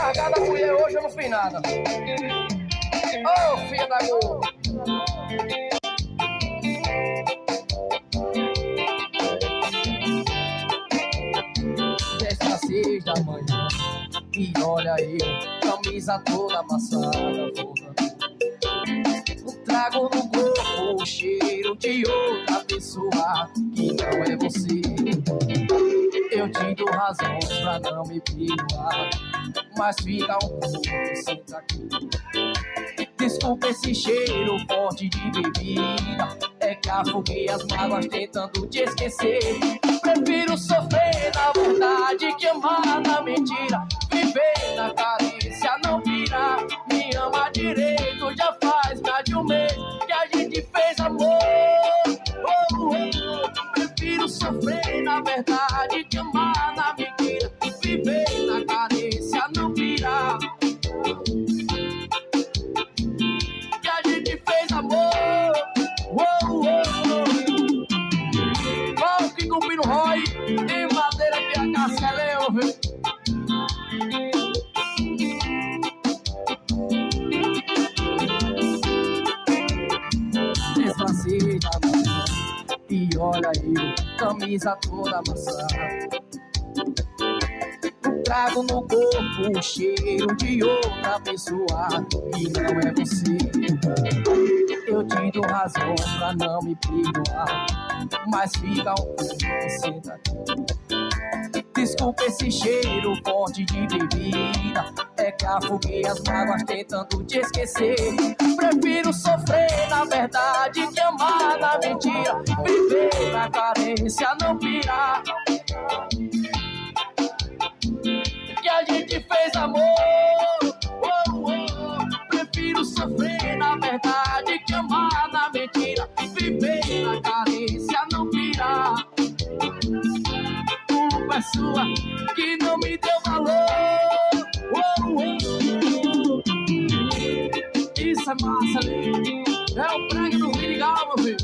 largada a mulher hoje eu não fiz nada. Ô, filha da gol. Desce às 6 da manhã e olha eu, camisa toda amassada, voltando. Trago no corpo o cheiro de outra pessoa que não é você. Eu te dou razões pra não me perdoar, mas fica um pouco, senta aqui. Desculpa esse cheiro forte de bebida, é que afoguei as mágoas tentando te esquecer. Prefiro sofrer na verdade que amar na mentira. Viver na carência, não pirar. Me ama direito, já faz mais de um mês que a gente fez amor. Prefiro sofrer na verdade que amar na mentira. Viver na carência, não pirar. Que a gente fez amor. Vamos que Cupino Roy em madeira que a casca leu, viu? Desfacei da manhã e olha eu, camisa toda amassada. Trago no corpo o cheiro de outra pessoa e não é você. Eu te dou razão pra não me perdoar, mas fica um pouco, senta aqui. Desculpa esse cheiro forte de bebida, é que afoguei as mágoas tentando te esquecer. Prefiro sofrer na verdade que amar na mentira. Viver na carência, não pirar. Que a gente fez amor. Prefiro sofrer na verdade que amar na mentira. Viver na carência, não pirar. Culpa é sua que não me deu valor. Isso é massa, né? É o prego do Vidigal, meu filho.